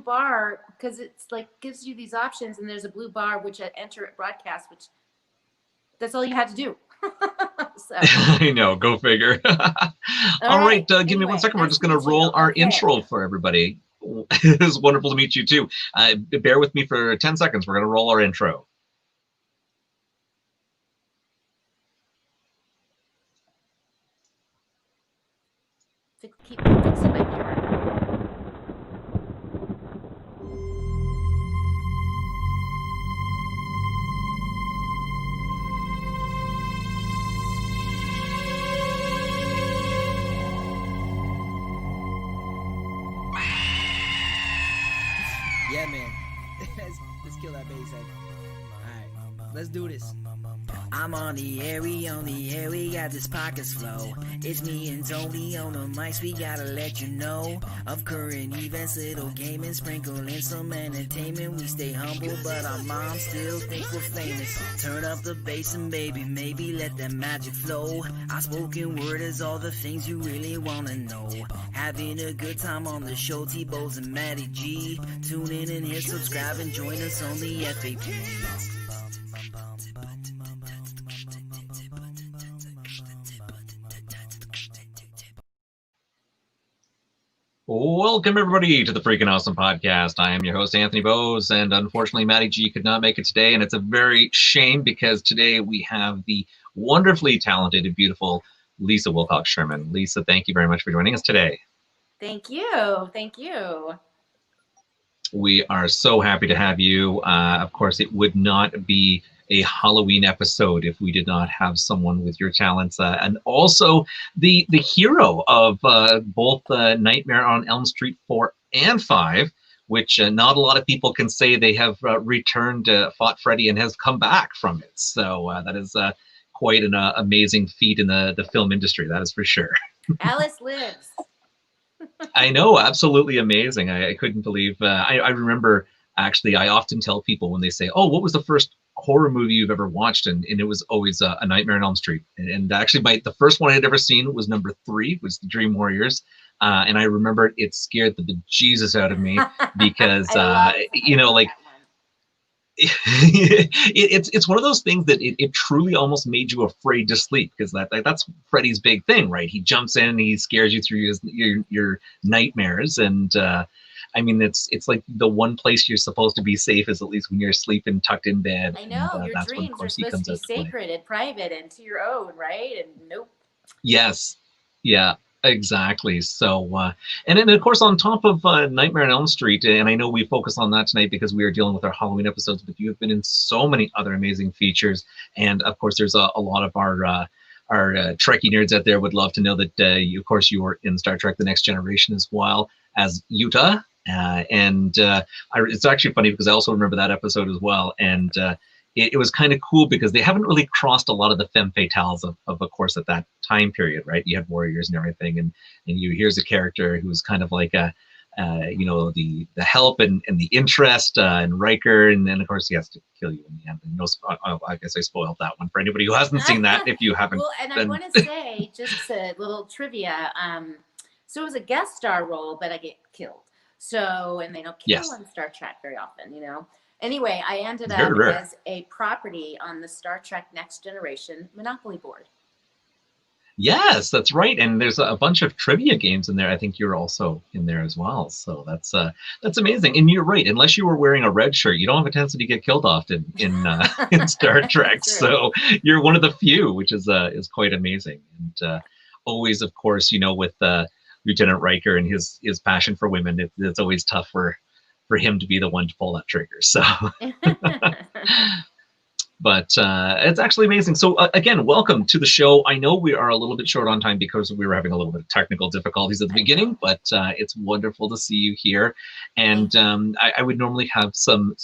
bar, because it's like gives you these options, and there's a blue bar which at enter broadcast, which that's all you had to do. So I know, go figure. all All right, right. give me one Anyway, second. We're nice just to going to meet you. roll our Okay. intro for everybody. It's wonderful to meet you too. Bear with me for 10 seconds. We're going to roll our intro. Keep fixing my camera. Yeah, man. let's kill that bass head. Alright, let's do this. I'm on the air, we got this pockets flow. It's me and Tony on the mics, we gotta let you know of current events, little gaming, sprinkling some entertainment. We stay humble, but our moms still think we're famous. Turn up the bass and baby, maybe let that magic flow. Our spoken word is all the things you really wanna know. Having a good time on the show, T-Bows and Matty G. Tune in and hit subscribe and join us on the FAP. Welcome, everybody, to the Freaking Awesome Podcast. I am your host, Anthony Bowes, and unfortunately, Matty G could not make it today, and it's a very shame because today we have the wonderfully talented and beautiful Lisa Wilcox Sherman. Lisa, thank you very much for joining us today. Thank you. Thank you. We are so happy to have you. Of course, it would not be a Halloween episode if we did not have someone with your talents, and also the hero of both Nightmare on Elm Street 4 and 5, which not a lot of people can say they have returned, fought Freddy, and has come back from it. So that is quite an amazing feat in the film industry, that is for sure. Alice lives. I know, absolutely amazing. I couldn't believe, I remember, actually, I often tell people when they say, oh, what was the first horror movie you've ever watched? And it was always A Nightmare on Elm Street. And actually, the first one I had ever seen was number 3, was The Dream Warriors. And I remember it scared the bejesus out of me because, you know, like, it's one of those things that it truly almost made you afraid to sleep, because that's Freddy's big thing, right? He jumps in and he scares you through your nightmares, and I mean it's like the one place you're supposed to be safe is at least when you're sleeping tucked in bed. I know, and your that's when, of dreams are course, he supposed comes to be out to play. sacred and private and to your own, right? And nope. Yes, yeah, exactly. So, and then of course, on top of Nightmare on Elm Street, and I know we focus on that tonight because we are dealing with our Halloween episodes, but you have been in so many other amazing features, and of course, there's a lot of our Trekkie nerds out there would love to know that you, of course, you were in Star Trek: The Next Generation as well as Utah. It's actually funny because I also remember that episode as well, and it was kind of cool because they haven't really crossed a lot of the femme fatales of course, at that time period, right? You had warriors and everything, and here's a character who's kind of like you know, the help and the interest, and Riker, and then of course he has to kill you in the end. And I guess I spoiled that one for anybody who hasn't seen that. If you haven't, well, and I want to say just a little trivia. So it was a guest star role, but I get killed. So, and they don't kill on Star Trek very often, you know. Anyway, I ended up as a property on the Star Trek Next Generation Monopoly board. Yes, that's right. And there's a bunch of trivia games in there. I think you're also in there as well. So that's amazing. And you're right. Unless you were wearing a red shirt, you don't have a tendency to get killed often in Star Trek. So you're one of the few, which is quite amazing. And always, of course, you know, with Lieutenant Riker and his passion for women, it's always tough for him to be the one to pull that trigger. So, but it's actually amazing. So again, welcome to the show. I know we are a little bit short on time because we were having a little bit of technical difficulties at the beginning, but it's wonderful to see you here. And I would normally have some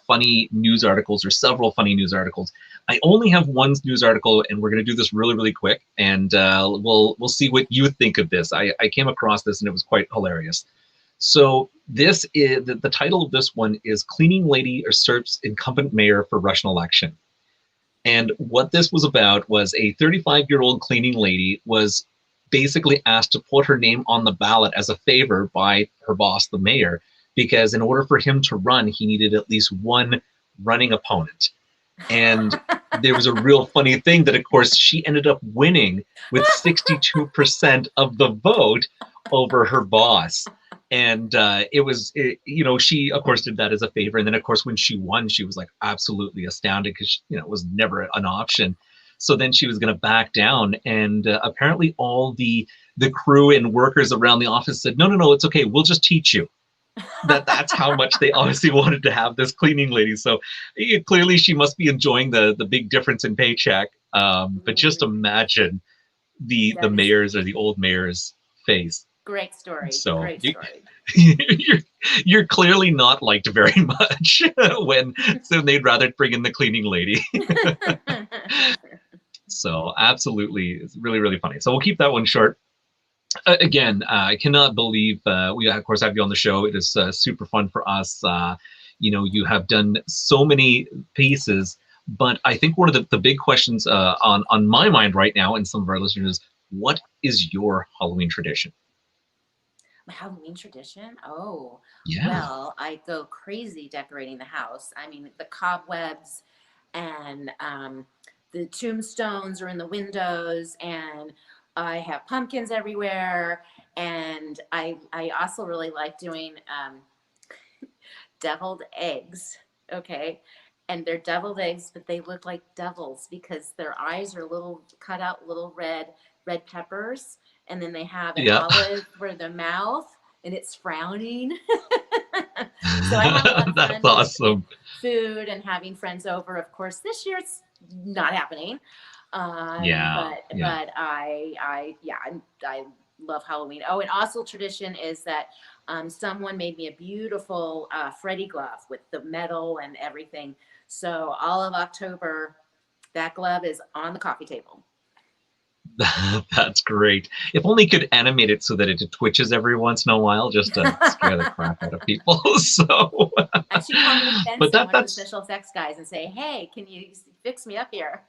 funny news articles, or several funny news articles. I only have one news article, and we're going to do this really, really quick, and we'll see what you think of this. I came across this, and it was quite hilarious. So this is the title of this one is "Cleaning Lady Usurps Incumbent Mayor for Russian Election." And what this was about was a 35-year-old cleaning lady was basically asked to put her name on the ballot as a favor by her boss, the mayor, because in order for him to run, he needed at least one running opponent. And there was a real funny thing that, of course, she ended up winning with 62% of the vote over her boss. And she, of course, did that as a favor. And then, of course, when she won, she was like absolutely astounded because, it was never an option. So then she was going to back down. And apparently all the crew and workers around the office said, no, it's okay. We'll just teach you. That's how much they obviously wanted to have this cleaning lady. So clearly she must be enjoying the big difference in paycheck. But just imagine the mayor's or the old mayor's face. Great story. So great story. You're clearly not liked very much so they'd rather bring in the cleaning lady. So absolutely, it's really, really funny. So we'll keep that one short. Again, I cannot believe we, of course, have you on the show. It is super fun for us. You have done so many pieces, but I think one of the big questions on my mind right now and some of our listeners is, what is your Halloween tradition? My Halloween tradition? Oh, yeah. Well, I go crazy decorating the house. I mean, the cobwebs and the tombstones are in the windows, and I have pumpkins everywhere. And I also really like doing deviled eggs. Okay. And they're deviled eggs, but they look like devils because their eyes are little cut out little red peppers. And then they have an olive for the mouth, and it's frowning. So I have a lot of That's fun awesome. with food and having friends over. Of course, this year it's not happening. But I love Halloween. Oh, and also tradition is that someone made me a beautiful Freddy glove with the metal and everything. So all of October, that glove is on the coffee table. That's great. If only you could animate it so that it twitches every once in a while, just to scare the crap out of people. So, I should call Benson, one of the special effects guys, and say, "Hey, can you fix me up here?"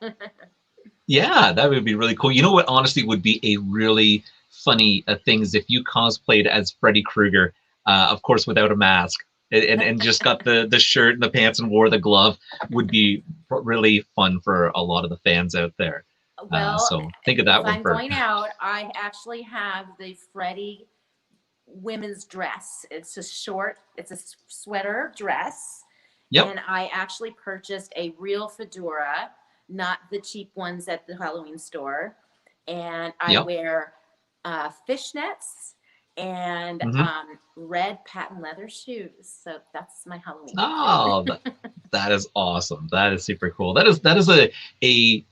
Yeah, that would be really cool. You know what? Honestly, would be a really funny thing is if you cosplayed as Freddy Krueger, of course, without a mask, and just got the shirt and the pants and wore the glove. Would be really fun for a lot of the fans out there. Well, so think of that if one. I'm going out, I actually have the Freddy women's dress. It's a sweater dress. Yep. And I actually purchased a real fedora, not the cheap ones at the Halloween store. And I wear fishnets and red patent leather shoes. So that's my Halloween. Oh, that is awesome. That is super cool. That is a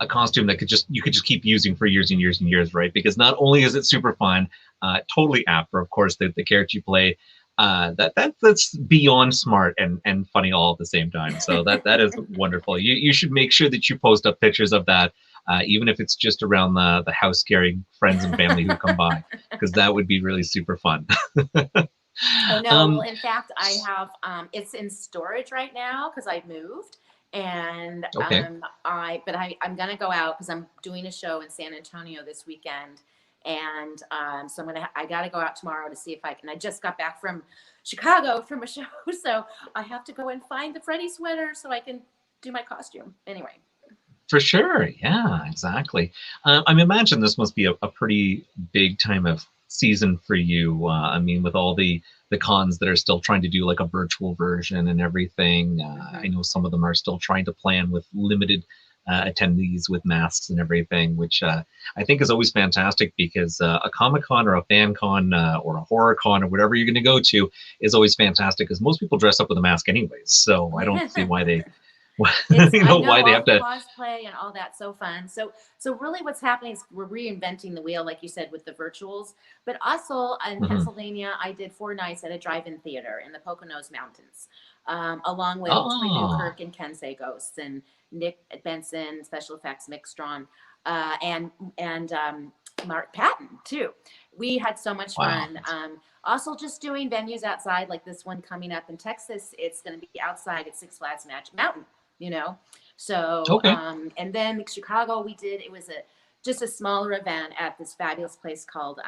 costume that you could just keep using for years and years and years, right? Because not only is it super fun, totally apt for, of course, the character you play. That's beyond smart and funny all at the same time. So that is wonderful. You should make sure that you post up pictures of that, even if it's just around the house scaring friends and family who come by, because that would be really super fun. Oh no! Well, in fact, I have it's in storage right now because I moved, and I'm gonna go out because I'm doing a show in San Antonio this weekend. And so I got to go out tomorrow to see if I can. I just got back from Chicago from a show, so I have to go and find the Freddy sweater so I can do my costume. Anyway. For sure. Yeah, exactly. I imagine this must be a pretty big time of season for you. I mean, with all the cons that are still trying to do like a virtual version and everything. I know some of them are still trying to plan with limited attendees with masks and everything, which I think is always fantastic because a Comic-Con or a fan con or a horror con or whatever you're going to go to is always fantastic because most people dress up with a mask anyways. So I don't see why they why they have to cosplay and all that. So fun. So really what's happening is we're reinventing the wheel, like you said, with the virtuals, but also in Pennsylvania, I did 4 nights at a drive-in theater in the Poconos Mountains, along with Troy Newkirk and Kensei Ghosts and Nick Benson, special effects, Mick Strawn, and Mark Patton too. We had so much fun. Also just doing venues outside, like this one coming up in Texas. It's going to be outside at Six Flags Magic Mountain, So, and then Chicago, it was just a smaller event at this fabulous place called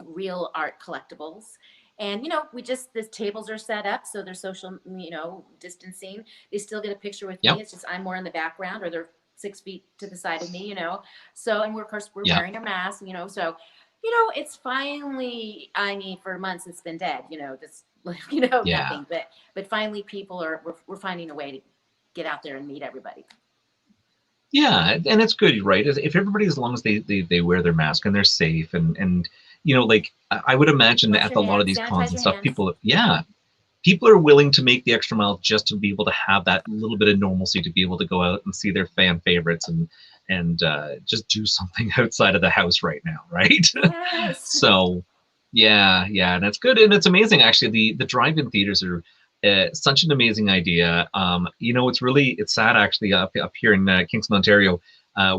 Real Art Collectibles. And, you know, the tables are set up, so they're social, you know, distancing. They still get a picture with Yep. me. It's just I'm more in the background, or they're 6 feet to the side of me, you know. So, and we're, of course, we're Yep. wearing a mask, you know. So, you know, it's finally, I mean, for months it's been dead, you know, just, you know, Yeah. nothing. But finally people we're finding a way to get out there and meet everybody. Yeah, and it's good, right? If everybody, as long as they wear their mask and they're safe, and you know, like I would imagine Wash at your a lot of hands, these cons sanitize and your stuff, hands. people are willing to make the extra mile just to be able to have that little bit of normalcy, to be able to go out and see their fan favorites and just do something outside of the house right now, right? Yes. So yeah, and that's good, and it's amazing actually. The drive-in theaters are such an amazing idea. You know, it's sad actually. Up here in Kingston, Ontario,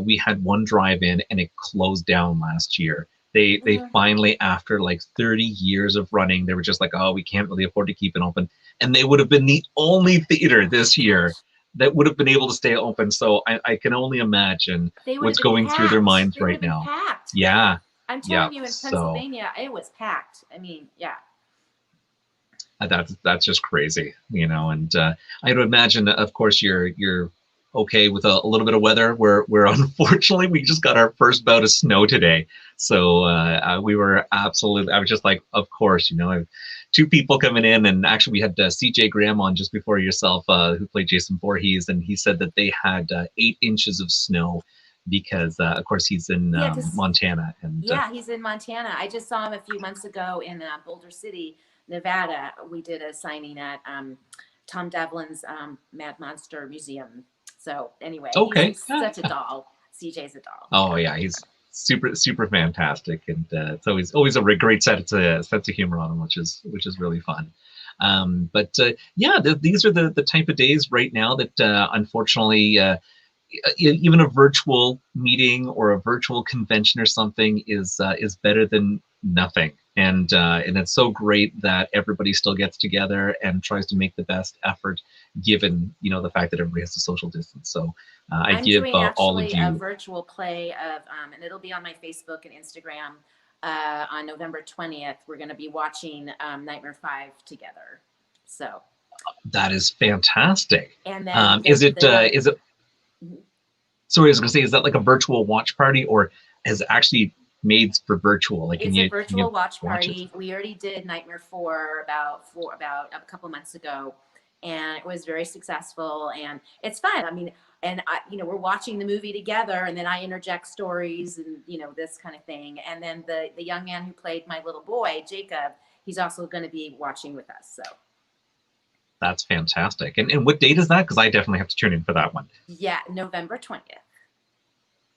we had one drive-in and it closed down last year. They finally, after like 30 years of running, they were just like, oh, we can't really afford to keep it open, and they would have been the only theater this year that would have been able to stay open. So I can only imagine They would have what's been going through their packed. minds They would right have been now. packed. Yeah. I'm Yeah. telling you, in So Pennsylvania, it was packed. I mean, yeah. that's just crazy, you know. And I would imagine, of course, you're okay with a little bit of weather. Where unfortunately we just got our first bout of snow today, so we were absolutely. I was just like, of course, you know, I have two people coming in, and actually we had CJ Graham on just before yourself, who played Jason Voorhees, and he said that they had 8 inches of snow because, of course, he's in Montana, and yeah, he's in Montana. I just saw him a few months ago in Boulder City, Nevada. We did a signing at Tom Devlin's Mad Monster Museum. So anyway, okay, he's such a doll. CJ's a doll. Oh yeah, he's super fantastic, and it's always a great sense of humor on him, which is really fun. But yeah, these are the type of days right now that unfortunately. Even a virtual meeting or a virtual convention or something is better than nothing, and it's so great that everybody still gets together and tries to make the best effort, given, you know, the fact that everybody has to social distance. So I'm give doing all of actually you a virtual play of, and it'll be on my Facebook and Instagram on November 20th. We're going to be watching Nightmare 5 together. So that is fantastic. And then is it sorry, I was gonna say, is that like a virtual watch party, or is it actually made for virtual? Like, it's a virtual watch party. We already did Nightmare 4 about a couple months ago, and it was very successful, and it's fun. I mean, and you know, we're watching the movie together, and then I interject stories and, you know, this kind of thing. And then the young man who played my little boy, Jacob, he's also going to be watching with us. So that's fantastic. And what date is that? Because I definitely have to tune in for that one. Yeah, November 20th.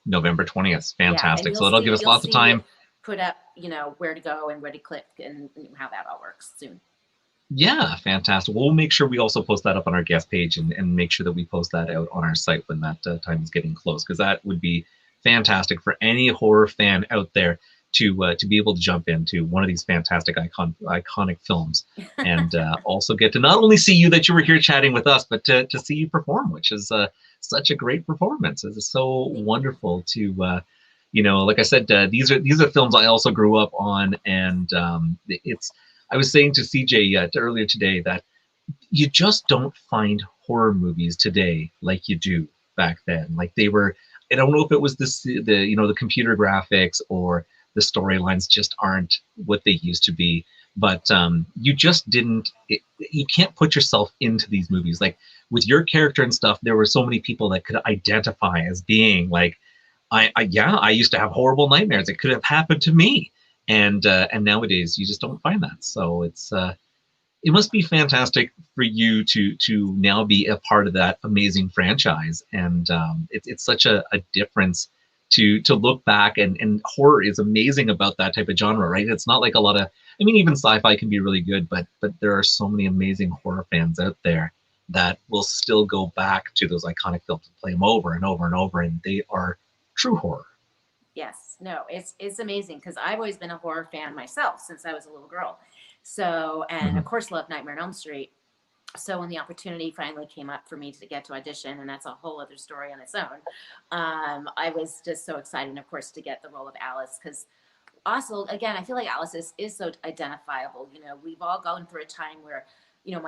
November 20th. Fantastic. Yeah, so it'll give us lots of time. Put up, you know, where to go and where to click and how that all works soon. Yeah, fantastic. We'll make sure we also post that up on our guest page, and make sure that we post that out on our site when that time is getting close, because that would be fantastic for any horror fan out there to be able to jump into one of these fantastic iconic films, and also get to not only see you, that you were here chatting with us, but to see you perform, which is such a great performance. It's so wonderful to you know, like I said, these are films I also grew up on, and I was saying to CJ earlier today that you just don't find horror movies today like you do back then. Like, they were, I don't know if it was the you know, the computer graphics or the storylines just aren't what they used to be, but you just didn't, you can't put yourself into these movies. Like, with your character and stuff, there were so many people that could identify as being like, I used to have horrible nightmares. It could have happened to me. And nowadays you just don't find that. So it must be fantastic for you to now be a part of that amazing franchise. And it's such a difference to look back, and horror is amazing about that type of genre, right? It's not like a lot of, I mean, even sci-fi can be really good, but there are so many amazing horror fans out there that will still go back to those iconic films and play them over and over and over, and they are true horror. Yes, no, it's amazing, because I've always been a horror fan myself since I was a little girl. So, and of course, love Nightmare on Elm Street. So when the opportunity finally came up for me to get to audition, and that's a whole other story on its own, I was just so excited, of course, to get the role of Alice, because also, again, I feel like Alice is so identifiable. You know, we've all gone through a time where, you know,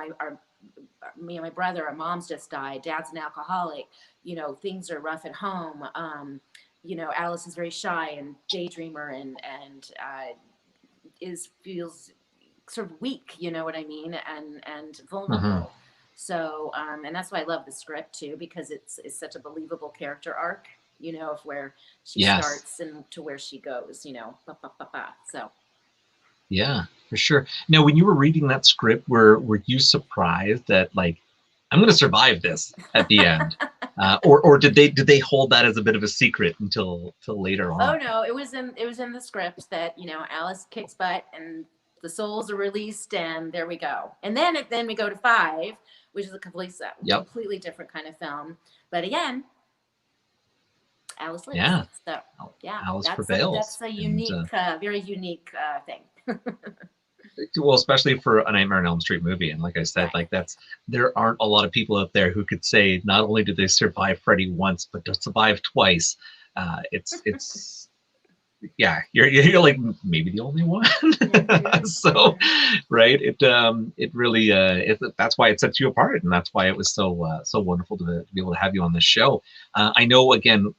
me and my brother, our mom's just died, dad's an alcoholic, you know, things are rough at home. You know, Alice is very shy and daydreamer and feels sort of weak, you know what I mean, and vulnerable. So, and that's why I love the script too, because it's such a believable character arc, you know, of where she starts and to where she goes, you know, so. Yeah, for sure. Now, when you were reading that script, were you surprised that, like, I'm going to survive this at the end, or did they hold that as a bit of a secret until later on? Oh no, it was in the script that, you know, Alice kicks butt and the souls are released, and there we go. And then we go to 5, which is a completely different kind of film. But again, Alice lives. Yeah. So yeah, Alice prevails. That's a unique, very unique thing. Well, especially for a Nightmare on Elm Street movie, and like I said, like there aren't a lot of people out there who could say not only did they survive Freddy once, but to survive twice. It's yeah, you're like maybe the only one. So, right? It really that's why it sets you apart, and that's why it was so wonderful to be able to have you on the show. I know, again,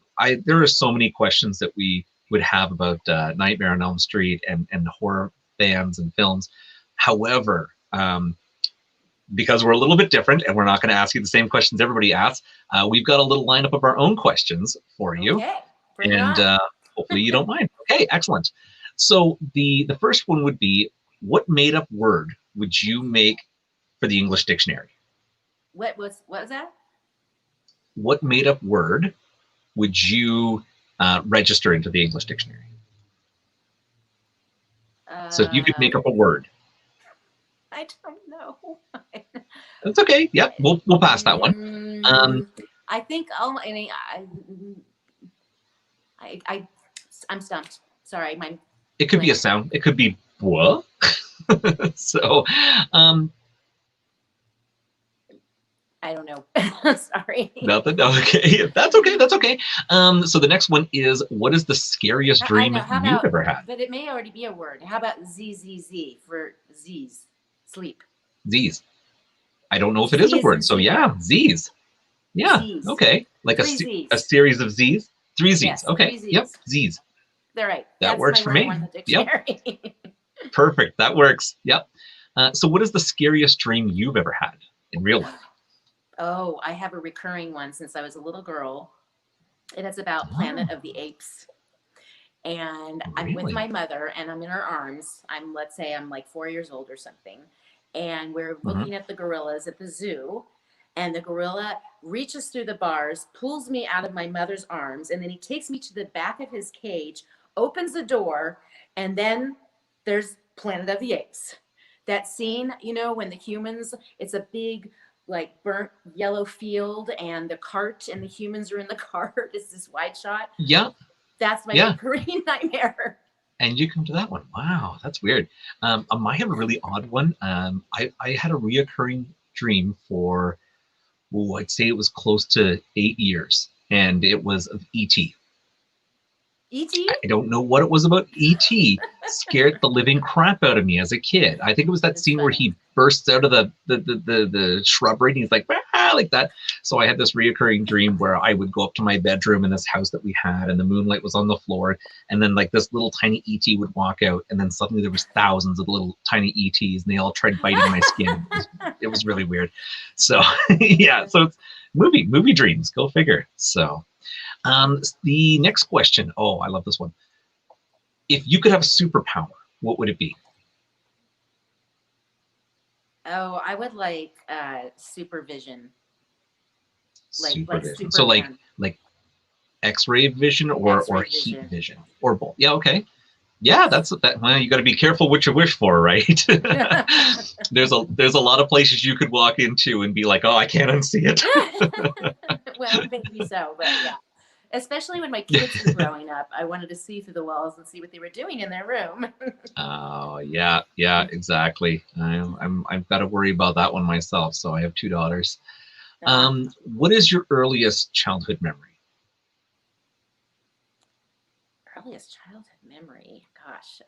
there are so many questions that we would have about Nightmare on Elm Street and horror fans and films. However, because we're a little bit different and we're not going to ask you the same questions everybody asks, we've got a little lineup of our own questions for you. Okay, bring it on. Hopefully you don't mind. Okay, excellent. So the first one would be, what made up word would you make for the English dictionary? What was that? What made up word would you register into the English dictionary? So if you could make up a word. I don't know. That's okay. Yep, we'll pass that one. I think I'm stumped. Sorry, it could be a sound. It could be what? So, I don't know. Sorry. Nothing. Okay, that's okay. That's okay. So the next one is, what is the scariest dream you've ever had? But it may already be a word. How about ZZZ for Z's? Sleep. Z's. I don't know if it is a word. So yeah, Z's. Yeah. Z's. Okay. Like a series of Z's. 3 Z's. Yes, Okay. 3 Z's. Yep. Z's. They're right. That works for me. Yep. Perfect. That works. Yep. So what is the scariest dream you've ever had in real life? Oh, I have a recurring one since I was a little girl. And it's about Planet of the Apes. And I'm with my mother and I'm in her arms. Let's say I'm like 4 years old or something. And we're looking at the gorillas at the zoo. And the gorilla reaches through the bars, pulls me out of my mother's arms, and then he takes me to the back of his cage, opens the door, and then there's Planet of the Apes. That scene, you know, when the humans, it's a big, like, burnt yellow field, and the cart and the humans are in the cart. It's this wide shot. Yeah. That's my recurring nightmare. And you come to that one. Wow, that's weird. I have a really odd one. I had a reoccurring dream for, I'd say it was close to 8 years, and it was of E.T. E.T.? I don't know what it was about E.T. Scared the living crap out of me as a kid. I think it was that scene where he bursts out of the shrubbery and he's like, ah, like that. So I had this reoccurring dream where I would go up to my bedroom in this house that we had, and the moonlight was on the floor, and then like this little tiny E.T. would walk out, and then suddenly there was thousands of little tiny E.T.s, and they all tried biting my skin. It was really weird. So yeah, so it's movie dreams. Go figure. So the next question. Oh, I love this one. If you could have a superpower, what would it be? Oh, I would like supervision. Supervision. So like X-ray vision or heat vision or both. Yeah, okay. Yeah, that's that. Well, you got to be careful what you wish for, right? There's a lot of places you could walk into and be like, oh, I can't unsee it. Well, maybe so, but yeah. Especially when my kids were growing up, I wanted to see through the walls and see what they were doing in their room. Oh, yeah, exactly. I've got to worry about that one myself. So I have 2 daughters. What is your earliest childhood memory? Earliest childhood memory? gosh.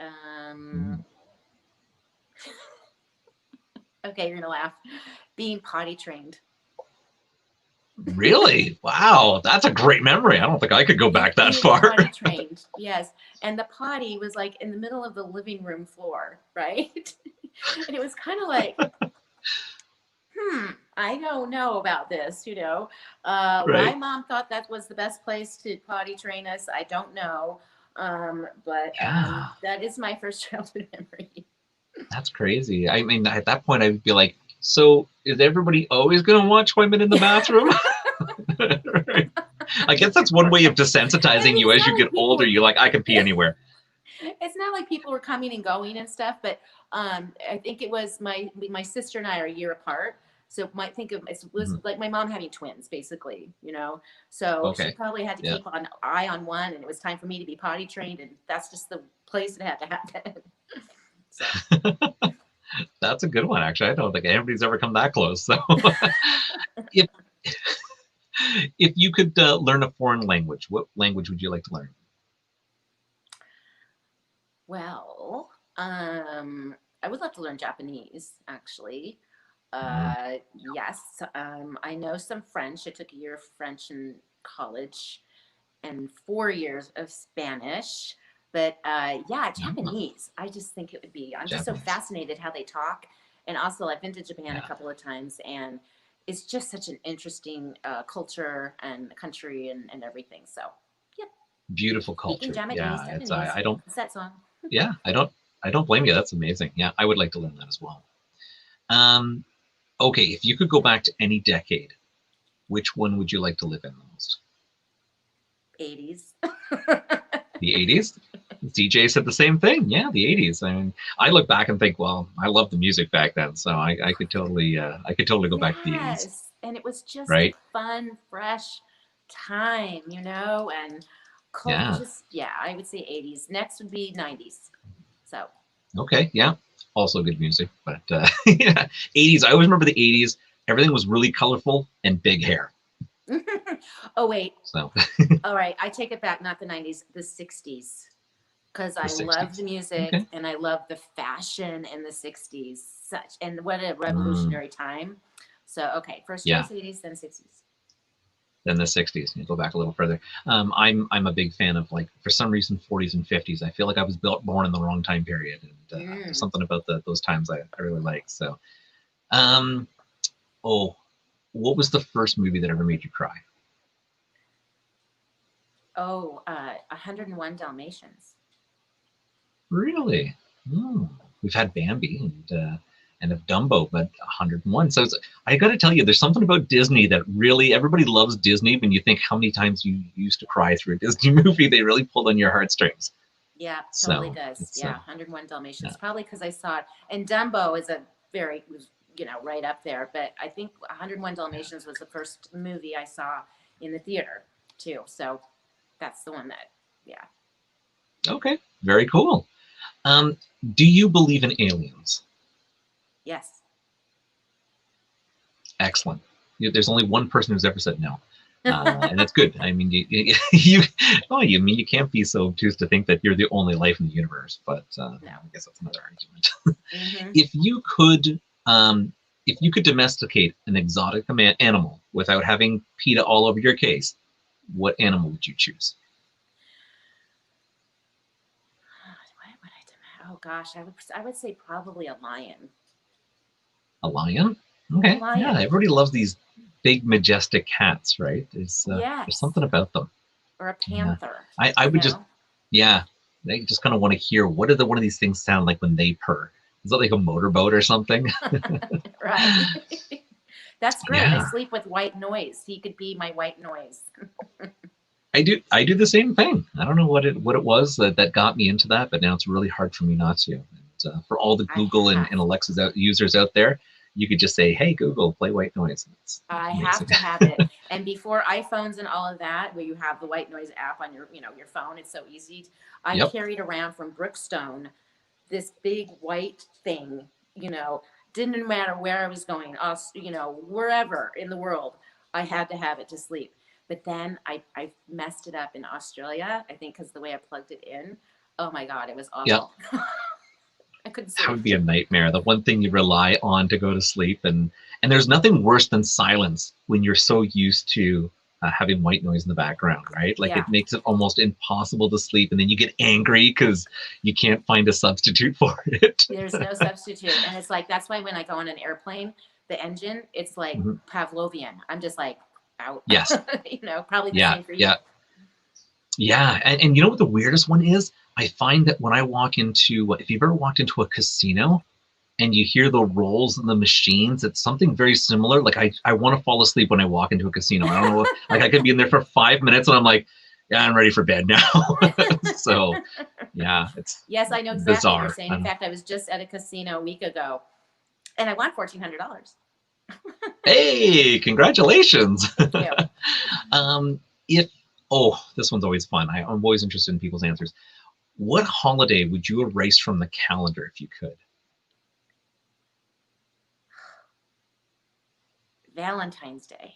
Okay, you're gonna laugh. Being potty trained. Really? Wow, that's a great memory. I don't think I could go back that far. Potty trained, yes. And the potty was like in the middle of the living room floor, right? And it was kind of like, I don't know about this, you know. Right. My mom thought that was the best place to potty train us. I don't know. But Yeah. that is my first childhood memory. That's crazy. I mean, at that point, I'd be like, so is everybody always going to watch women in the bathroom? Right. I guess that's one way of desensitizing you as you get older. You're like, I can pee anywhere. It's not like people were coming and going and stuff, but I think it was my sister and I are a year apart. So might think of it was like my mom having twins, basically, you know. So she probably had to keep an eye on one, and it was time for me to be potty trained, and that's just the place it had to happen. So. That's a good one, actually. I don't think anybody's ever come that close. So, if you could learn a foreign language, what language would you like to learn? Well, I would love to learn Japanese, actually. Yes, I know some French. I took a year of French in college and 4 years of Spanish. But yeah, Japanese. I just think it would be, I'm just so fascinated how they talk. And also, I've been to Japan a couple of times, and it's just such an interesting culture and country and everything. So, yeah. Beautiful culture. Japanese, It's I don't. Set song. Yeah, I don't blame you. That's amazing. Yeah, I would like to learn that as well. Okay, if you could go back to any decade, which one would you like to live in the most? 80s. The 80s? DJ said the same thing. Yeah, the 80s. I mean, I look back and think, well, I loved the music back then, so I could totally go back to the 80s. And it was just a fun, fresh time, you know, and I would say 80s. Next would be 90s. So. Okay, yeah. Also good music, but yeah, 80s. I always remember the 80s. Everything was really colorful and big hair. Oh, wait. So. All right, I take it back, not the 90s, the 60s. Because I love the music and I love the fashion in the 60s. And what a revolutionary time. So, okay, first choice 80s, then 60s. Then the 60s. You go back a little further. I'm a big fan of, like, for some reason, 40s and 50s. I feel like I was born in the wrong time period. And there's something about those times I really like. So, what was the first movie that ever made you cry? 101 Dalmatians. Really? We've had Bambi and of Dumbo, but 101. So I got to tell you, there's something about Disney that really, everybody loves Disney. When you think how many times you used to cry through a Disney movie, they really pulled on your heartstrings. Yeah, totally does. Yeah, 101 Dalmatians. Probably because I saw it. And Dumbo was right up there. But I think 101 Dalmatians was the first movie I saw in the theater, too. So that's the one that, Okay, very cool. Do you believe in aliens? Yes. Excellent. There's only one person who's ever said no, and that's good. I mean, you can't be so obtuse to think that you're the only life in the universe. But no. I guess that's another argument. If you could domesticate an exotic animal without having PETA all over your case, what animal would you choose? Oh gosh, I would say probably a lion. A lion? Okay. Yeah, everybody loves these big, majestic cats, right? There's something about them. Or a panther. I would just, they just kind of want to hear, what do one of these things sound like when they purr? Is it like a motorboat or something? Right. That's great. I sleep with white noise. He could be my white noise. I do the same thing. I don't know what it was that got me into that, but now it's really hard for me not to. And for all the Google and Alexa users out there, you could just say, "Hey Google, play white noise." I have to have it. And before iPhones and all of that, where you have the white noise app on your phone, it's so easy. I carried around from Brookstone this big white thing. Didn't matter where I was going, wherever in the world, I had to have it to sleep. But then I messed it up in Australia, I think because the way I plugged it in, Oh my God, it was Yeah. awful. I couldn't sleep. That would be a nightmare. The one thing you rely on to go to sleep, and there's nothing worse than silence when you're so used to having white noise in the background, right? Like it makes it almost impossible to sleep, and then you get angry because you can't find a substitute for it. There's no substitute, and it's like that's why when I go on an airplane, the engine, it's like Pavlovian. I'm just like out. Yes. You know, probably the same for you. Yeah, and you know what the weirdest one is? I find that when I walk into, if you've ever walked into a casino and you hear the rolls in the machines, it's something very similar. Like I want to fall asleep when I walk into a casino. I don't know, like I could be in there for 5 minutes and I'm like, yeah, I'm ready for bed now. So yeah, it's yes, I know exactly bizarre. what you're saying. In fact, I was just at a casino a week ago and I won $1,400. Hey, congratulations. Thank you. This one's always fun. I'm always interested in people's answers. What holiday would you erase from the calendar if you could? Valentine's Day.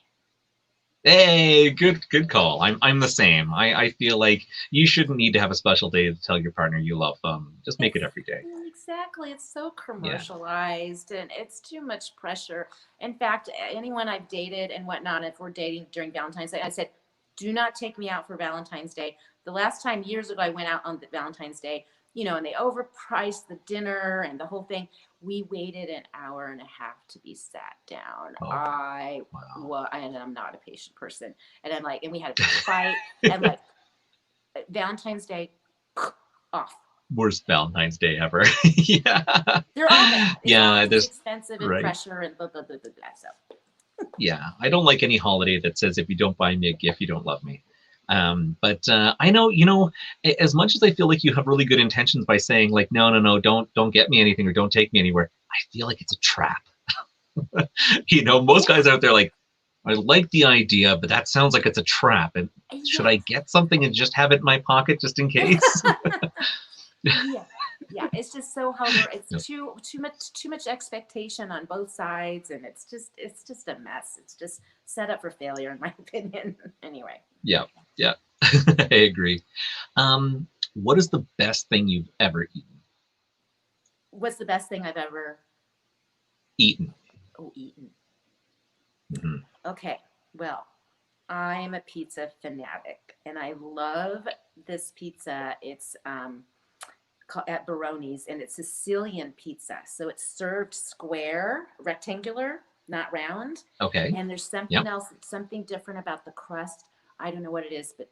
Hey, good call. I'm the same. I feel like you shouldn't need to have a special day to tell your partner you love them. Just make it every day. Exactly. It's so commercialized and it's too much pressure. In fact, anyone I've dated and whatnot, if we're dating during Valentine's Day, I said, do not take me out for Valentine's Day. The last time years ago I went out on Valentine's Day, you know, and they overpriced the dinner and the whole thing. We waited an hour and a half to be sat down. And I'm not a patient person. And I'm like, and we had a big fight and like Valentine's Day off. Worst Valentine's Day ever. Yeah. They're all bad. There's expensive and pressure and blah, blah, blah, blah, blah. So. Yeah, I don't like any holiday that says if you don't buy me a gift, you don't love me. But I know, you know, as much as I feel like you have really good intentions by saying like, no, don't get me anything or don't take me anywhere. I feel like it's a trap. You know, most guys out there like, I like the idea, but that sounds like it's a trap. And should I get something and just have it in my pocket just in case? Yeah, it's just so hard. It's too much expectation on both sides, and it's just a mess. It's just set up for failure, in my opinion. Anyway. Yeah, I agree. What is the best thing you've ever eaten? What's the best thing I've ever eaten? Oh, eaten. Mm-hmm. Okay, well, I'm a pizza fanatic, and I love this pizza. It's at Baroni's, and it's Sicilian pizza. So it's served square, rectangular, not round. Okay. And there's something else, something different about the crust. I don't know what it is, but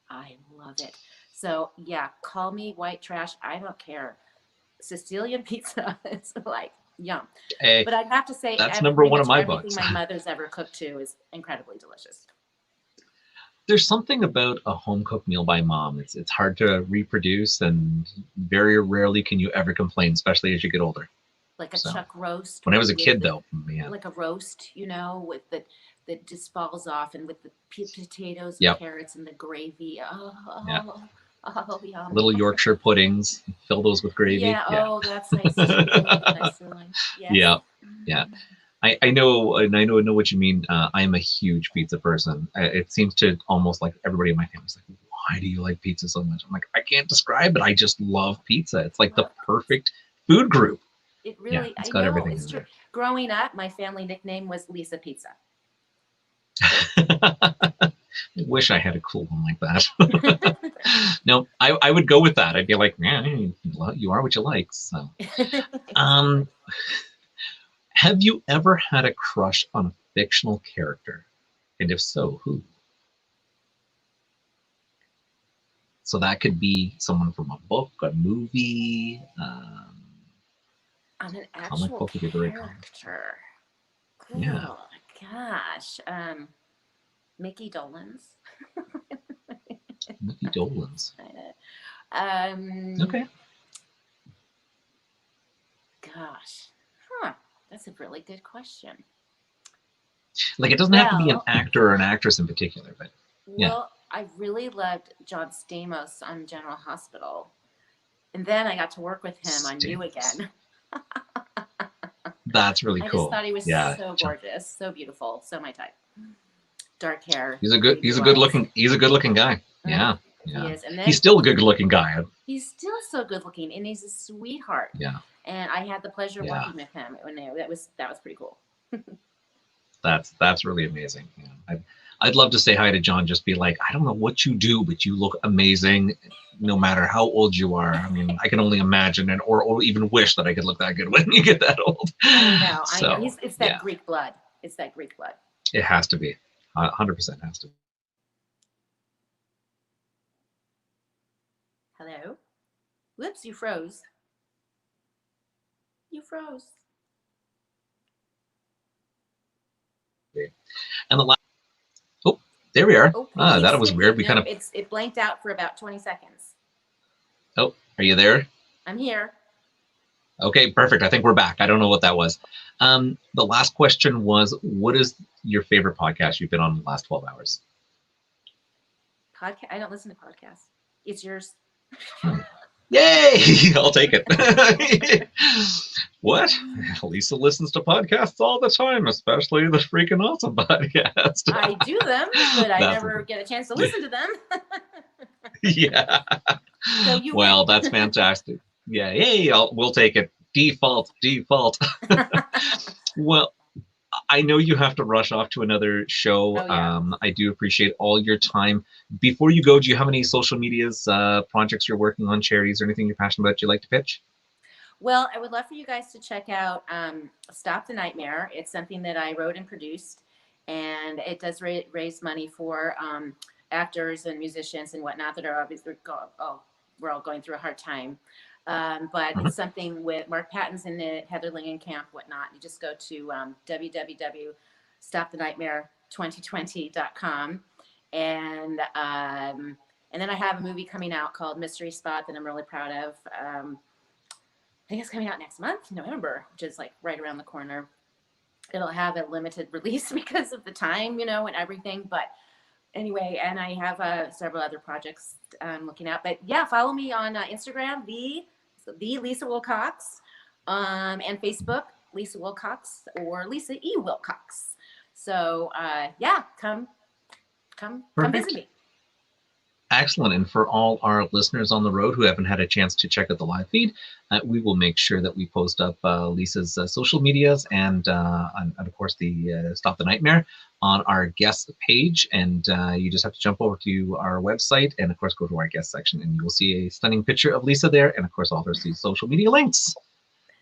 I love it. So yeah, call me white trash. I don't care. Sicilian pizza is like yum. Hey, but I'd have to say that's number one in my everything books. My mother's ever cooked too is incredibly delicious. There's something about a home cooked meal by mom. It's hard to reproduce, and very rarely can you ever complain, especially as you get older. Like a chuck roast. When I was a kid, though, man. Like a roast, you know, with that just falls off, and with the potatoes and carrots and the gravy. Oh, yum. Little Yorkshire puddings. Fill those with gravy. Yeah. Oh, that's nice. Nice. Yes. Yeah. I know, and I know what you mean. I'm a huge pizza person. It seems to almost like everybody in my family is like, why do you like pizza so much? I'm like, I can't describe it. I just love pizza. It's like the perfect food group. It really, it's got everything. It's true. Growing up, my family nickname was Lisa Pizza. I wish I had a cool one like that. No, I would go with that. I'd be like, yeah, you are what you like. So, have you ever had a crush on a fictional character? And if so, who? So that could be someone from a book, a movie, on an actual character. Yeah. Oh my gosh. Mickey Dolenz. Mickey Dolenz. Okay. Gosh. That's a really good question. Like, it doesn't have to be an actor or an actress in particular, but yeah. Well, I really loved John Stamos on General Hospital. And then I got to work with him on You Again. That's really cool. I just thought he was so gorgeous, so beautiful, so my type. Dark hair. He's a good looking guy. Yeah. Yeah. He is. And then he's still a good-looking guy. He's still so good looking, and he's a sweetheart. Yeah. And I had the pleasure of working with him. That was pretty cool. That's really amazing. Yeah. I'd love to say hi to John. Just be like, I don't know what you do, but you look amazing, no matter how old you are. I mean, I can only imagine or even wish that I could look that good when you get that old. I know. It's that Greek blood. It's that Greek blood. It has to be. 100% has to be. Hello? Whoops, you froze. You froze. And the last, oh, there we are. Oh, that was weird. We kind of, it blanked out for about 20 seconds. Oh, are you there? I'm here. Okay, perfect. I think we're back. I don't know what that was. The last question was, what is your favorite podcast you've been on in the last 12 hours? I don't listen to podcasts. It's yours. Yay! I'll take it. What? Lisa listens to podcasts all the time, especially the freaking awesome podcast. I do them, but I never get a chance to listen to them. Yeah. So well, that's fantastic. Yeah, hey, we'll take it. Default. Well, I know you have to rush off to another show. Oh, yeah. I do appreciate all your time. Before you go, do you have any social medias, projects you're working on, charities, or anything you're passionate about you'd like to pitch? Well, I would love for you guys to check out Stop the Nightmare. It's something that I wrote and produced, and it does raise money for actors and musicians and whatnot that are obviously we're all going through a hard time. But it's something with Mark Patton's in it, Heather Langenkamp, whatnot. You just go to www.stopthenightmare2020.com. And then I have a movie coming out called Mystery Spot that I'm really proud of. I think it's coming out next month, November, which is like right around the corner. It'll have a limited release because of the time, and everything. But anyway, and I have several other projects I'm looking at. But yeah, follow me on Instagram, the Lisa Wilcox, and Facebook, Lisa Wilcox or Lisa E. Wilcox. So yeah, come visit me. Excellent. And for all our listeners on the road who haven't had a chance to check out the live feed, we will make sure that we post up Lisa's social medias and of course the Stop the Nightmare on our guest page. And you just have to jump over to our website and of course go to our guest section and you will see a stunning picture of Lisa there and of course all her social media links.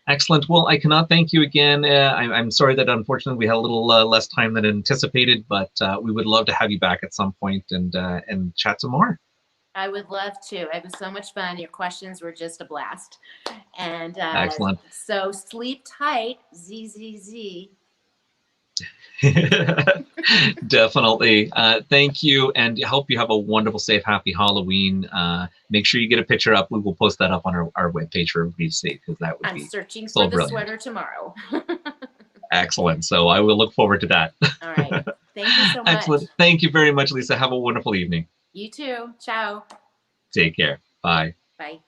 Excellent. Well, I cannot thank you again. I'm sorry that unfortunately we had a little less time than anticipated, but we would love to have you back at some point and chat some more. I would love to. It was so much fun. Your questions were just a blast. And excellent. So sleep tight, ZZZ. Definitely. Thank you, and I hope you have a wonderful, safe, happy Halloween. Make sure you get a picture up. We will post that up on our webpage for everybody to see, because that would be searching so for the brilliant. Sweater tomorrow. Excellent. So I will look forward to that. All right. Thank you so much. Excellent. Thank you very much, Lisa. Have a wonderful evening. You too. Ciao. Take care. Bye. Bye.